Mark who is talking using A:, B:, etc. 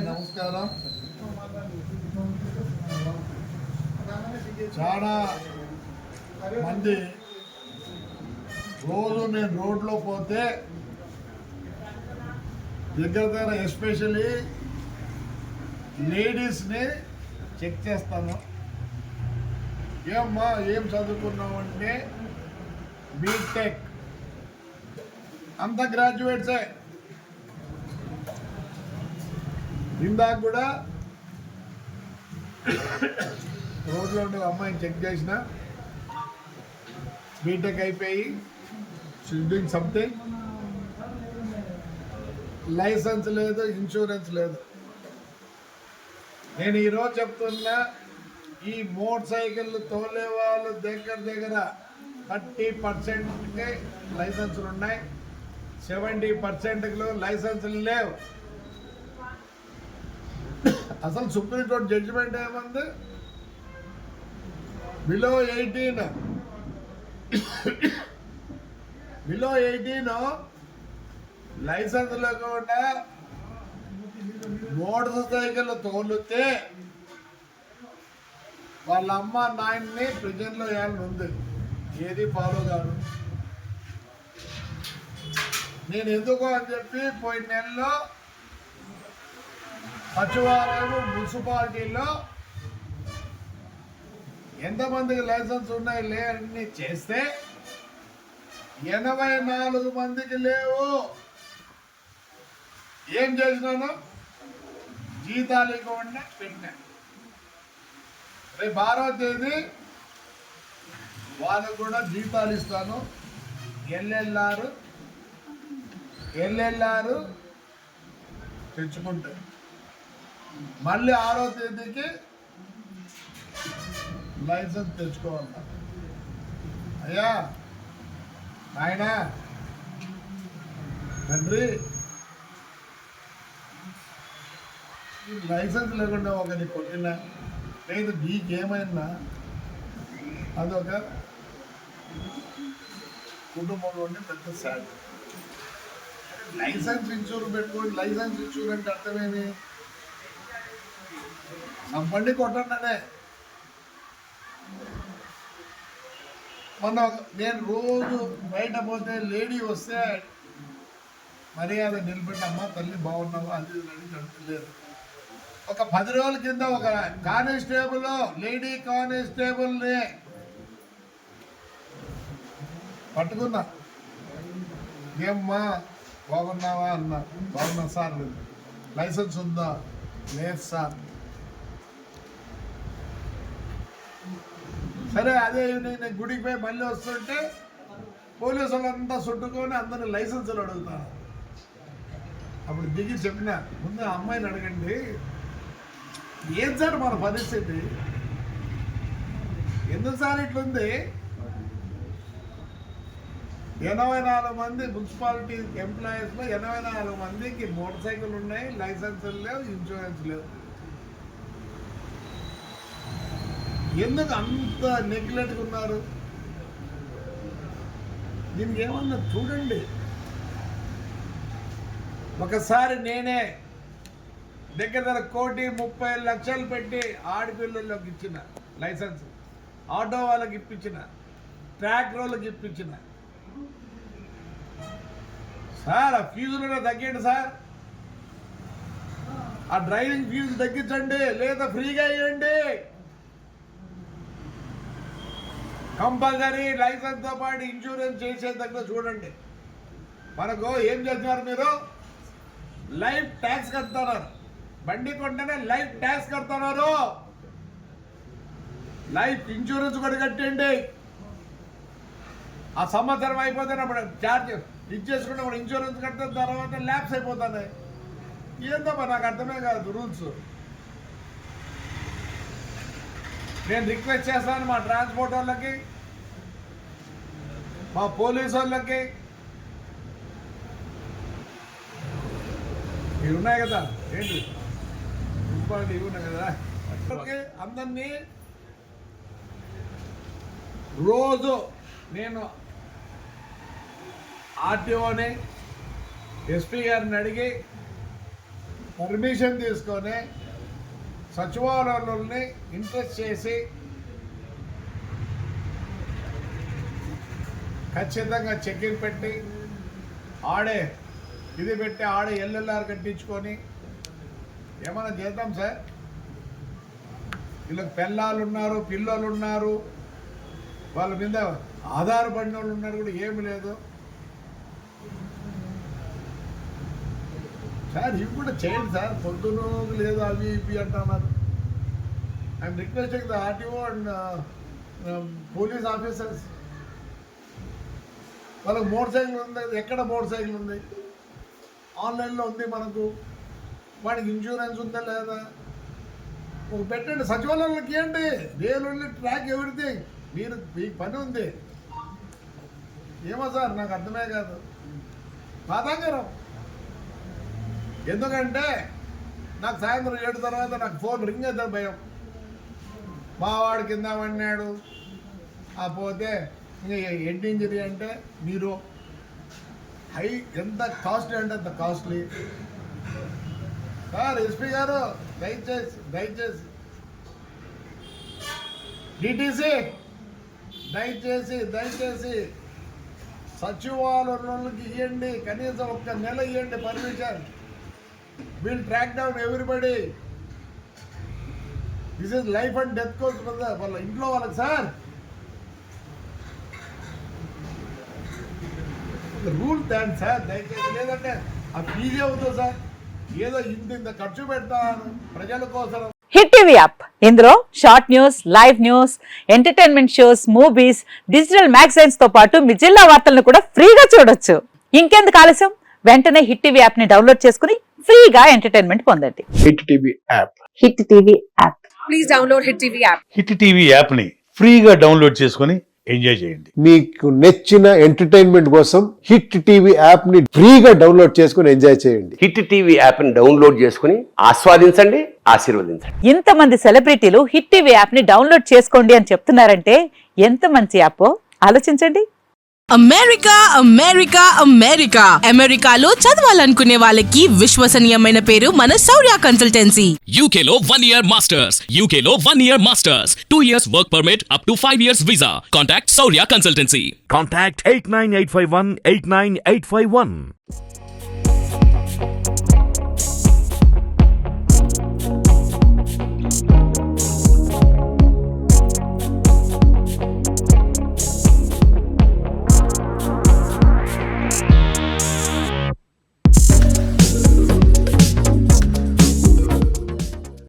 A: నమస్కారం. చాలా మంది రోజు నేను రోడ్లో పోతే దగ్గర ఎస్పెషల్లీ లేడీస్ని చెక్ చేస్తాను. ఏమ్మా ఏం చదువుకున్నావు అంటే బీటెక్, అంత గ్రాడ్యుయేట్సే. ఇందాక కూడా రోడ్లో ఉండే అమ్మాయిని చెక్ చేసిన, బీటెక్ అయిపోయి డూయింగ్ సంథింగ్, లైసెన్స్ లేదు, ఇన్సూరెన్స్ లేదు. నేను ఈరోజు చెప్తున్నా, ఈ మోటార్ సైకిల్ తోలే వాళ్ళు దగ్గర 30%కి లైసెన్సులు ఉన్నాయి, 70%కి లైసెన్సులు లేవు. అసలు సుప్రీంకోర్టు జడ్జిమెంట్ ఏమంది? బిలో 18 లైసెన్స్ లేకుండా మోటార్ సైకిల్ తోలితే వాళ్ళ అమ్మ నాయన్ని ప్రిజన్లో వేయాలని ఉంది. ఏది ఫాలో కాదు. నేను ఎందుకు అని చెప్పి పోయిన నెలలో సచివాలయం మున్సిపాలిటీలో ఎంతమందికి లైసెన్స్ ఉన్నాయి లేని చేస్తే 84 మందికి లేవు. ఏం చేసినాను? జీతాలు ఇవ్వకుండా పెట్టినా. రేపు 6వ తేదీ వాళ్ళకు కూడా జీతాలు ఇస్తాను. ఎల్ఎల్ఆర్ తెచ్చుకుంటారు. మళ్ళీ 6వ తేదీకి లైసెన్స్ తెచ్చుకోవాలి. అయ్యా ఆయన తండ్రి, లైసెన్స్ లేకుండా ఒకరిని కొట్టినా లేదు నీకేమైనా అదొక కుటుంబంలో ఉండే పెద్ద సాడ్. లైసెన్స్ ఇన్సూరెన్స్ పెట్టుకోండి. లైసెన్స్ ఇన్సూరెన్స్ అర్థమేమి? సంపండి కొట్టండి. నేను రోజు బయట పోతే లేడీ వస్తే మర్యాద నిలబెట్టమ్మా తల్లి బాగున్నావా అది నడతలేదు. ఒక 10 రోజుల కింద ఒక కానిస్టేబుల్, లేడీ కానిస్టేబుల్ని పట్టుకున్నా. ఏమ్మా బాగున్నావా అన్నా. బాగున్నా సార్. లైసెన్స్ ఉందా? లేదు సార్. సరే అదే ఈవినింగ్ నేను గుడికి పోయి మళ్ళీ వస్తుంటే పోలీసు వాళ్ళంతా చుట్టుకొని అందరినీ లైసెన్సులు అడుగుతాను. అప్పుడు దిగి చెప్పిన, ముందు ఆ అమ్మాయిని అడగండి, ఏం సార్ మన పరిస్థితి, ఎందుకు సార్ ఇట్లుంది? 84 మంది మున్సిపాలిటీ ఎంప్లాయీస్లో 84 మందికి మోటార్ సైకిల్ ఉన్నాయి, లైసెన్సులు లేవు, ఇన్సూరెన్స్ లేవు. ఎందుకు అంత నెగ్లెక్ట్గా ఉన్నారు? దీనికి ఏమన్నా చూడండి. ఒకసారి నేనే దగ్గర 1,30,00,000 పెట్టి ఆడపిల్లల్లోకి ఇచ్చిన లైసెన్స్, ఆటో వాళ్ళకి ఇప్పించిన, ట్రాక్టర్ వాళ్ళకి ఇప్పించిన. సార్ ఆ ఫీజులు తగ్గిండి సార్, ఆ డ్రైవింగ్ ఫీజు తగ్గించండి, లేదా ఫ్రీగా ఇవ్వండి. కంపల్సరీ లైసెన్స్తో పాటు ఇన్సూరెన్స్ చేసే దగ్గర చూడండి. మనకు ఏం చేస్తున్నారు మీరు? లైఫ్ ట్యాక్స్ కడుతున్నారు. బండి కొంటేనే లైఫ్ ట్యాక్స్ కడుతున్నారు. లైఫ్ ఇన్సూరెన్స్ కూడా కట్టండి. ఆ సంవత్సరం అయిపోతున్నప్పుడు ఛార్జ్ ఇచ్చేసుకున్నప్పుడు ఇన్సూరెన్స్ కట్టిన తర్వాత ల్యాప్స్ అయిపోతున్నాయి. ఏందమ్మా నాకు అర్థమే కాదు రూల్స్. నేను రిక్వెస్ట్ చేస్తాను మా ట్రాన్స్పోర్ట్ వాళ్ళకి, మా పోలీసు వాళ్ళకి, ఇవి ఉన్నాయి కదా, ఏంటి మున్సిపాలిటీ ఇవి ఉన్నాయి కదా, అందరినీ రోజు నేను ఆర్టీఓని ఎస్పీ గారిని అడిగి పర్మిషన్ తీసుకొని సచివాలయాలని ఇంట్రెస్ట్ చేసి ఖచ్చితంగా చెక్కింగ్ పెట్టి ఆడే ఇది పెట్టి ఆడే ఎల్ఎల్ఆర్ కట్టించుకొని ఏమైనా చేద్దాం సార్. వీళ్ళకి పిల్లలు ఉన్నారు, పిల్లలు ఉన్నారు, వాళ్ళ మీద ఆధారపడిన వాళ్ళు ఉన్నారు, కూడా ఏమి లేదు సార్. ఇవి కూడా చేయండి సార్. పొద్దున లేదు అవి ఇవి అంటున్నారు. I'm requesting the RTO and police officers. వాళ్ళకి మోటార్ సైకిల్ ఉంది, ఎక్కడ మోటార్ సైకిల్ ఉంది? ఆన్లైన్లో ఉంది మనకు. వాడికి ఇన్సూరెన్స్ ఉందా లేదా? ఒక పెట్టండి, సచివాలయాలకు ఇవ్వండి. They will track everything. మీకు పని ఉంది. ఏమో సార్, నాకు అర్థమే కాదు. బాధాకరం. ఎందుకంటే నాకు సాయంత్రం 7 తర్వాత నాకు ఫోన్ రింగ్ అవుతుంది భయం. మావాడు కింద పడినాడు, పోతే ఇంకా హెడ్ ఇంజరీ అంటే మీరు హై ఎంత కాస్ట్లీ అంటే అంత కాస్ట్లీ సార్. ఎస్పీ గారు దయచేసి డిటిసి దయచేసి సచివాలయాలకి ఇవ్వండి. కనీసం 1 నెల ఇవ్వండి permission. Will track down everybody. This is life and death course వాళ్ళ ఇంట్లో వాళ్ళకి సార్. రూల్ దాన్ని సార్ దయచేసి. లేదంటే ఆ ఫీజే అవుతుంది సార్. ఏదో ఇంత ఖర్చు పెడతాను ప్రజల కోసం.
B: హిట్ టీవీ యాప్, ఇందులో short news, live news, entertainment shows, movies, digital magazines తో పాటు మీ జిల్లా వార్తలను కూడా ఫ్రీగా చూడొచ్చు. ఇంకెందుకు ఆలస్యం, వెంటనే హిట్ టీవీ యాప్ ని డౌన్లోడ్ చేసుకుని ఫ్రీగా ఎంటర్టైన్మెంట్ పొందండి.
C: Hit TV app.
B: Hit TV app, please download hit TV app.
D: Hit TV app ని ఫ్రీగా డౌన్లోడ్ చేసుకుని ఎంజాయ్ చేయండి.
C: మీకు నచ్చిన ఎంటర్టైన్మెంట్ కోసం హిట్ టీవీ యాప్ ని ఫ్రీగా డౌన్లోడ్ చేసుకుని ఎంజాయ్ చేయండి.
E: హిట్ టీవీ యాప్ ని డౌన్లోడ్ చేసుకుని ఆస్వాదించండి, ఆశీర్వదించండి.
B: ఇంతమంది సెలబ్రిటీలు హిట్ టీవీ యాప్ ని డౌన్లోడ్ చేసుకోండి అని చెప్తున్నారంటే ఎంత మంచి యాప్ ఆలోచించండి.
F: అమెరికాలో చదవాలనుకునే వాళ్ళకి విశ్వసనీయమైన పేరు మన శౌర్య కన్సల్టెన్సీ.
G: UK లో 1 year masters, UK లో 1 year masters, 2 years work permit up to 5 years visa. Contact Saurya Consultancy.
H: Contact 89851 89851.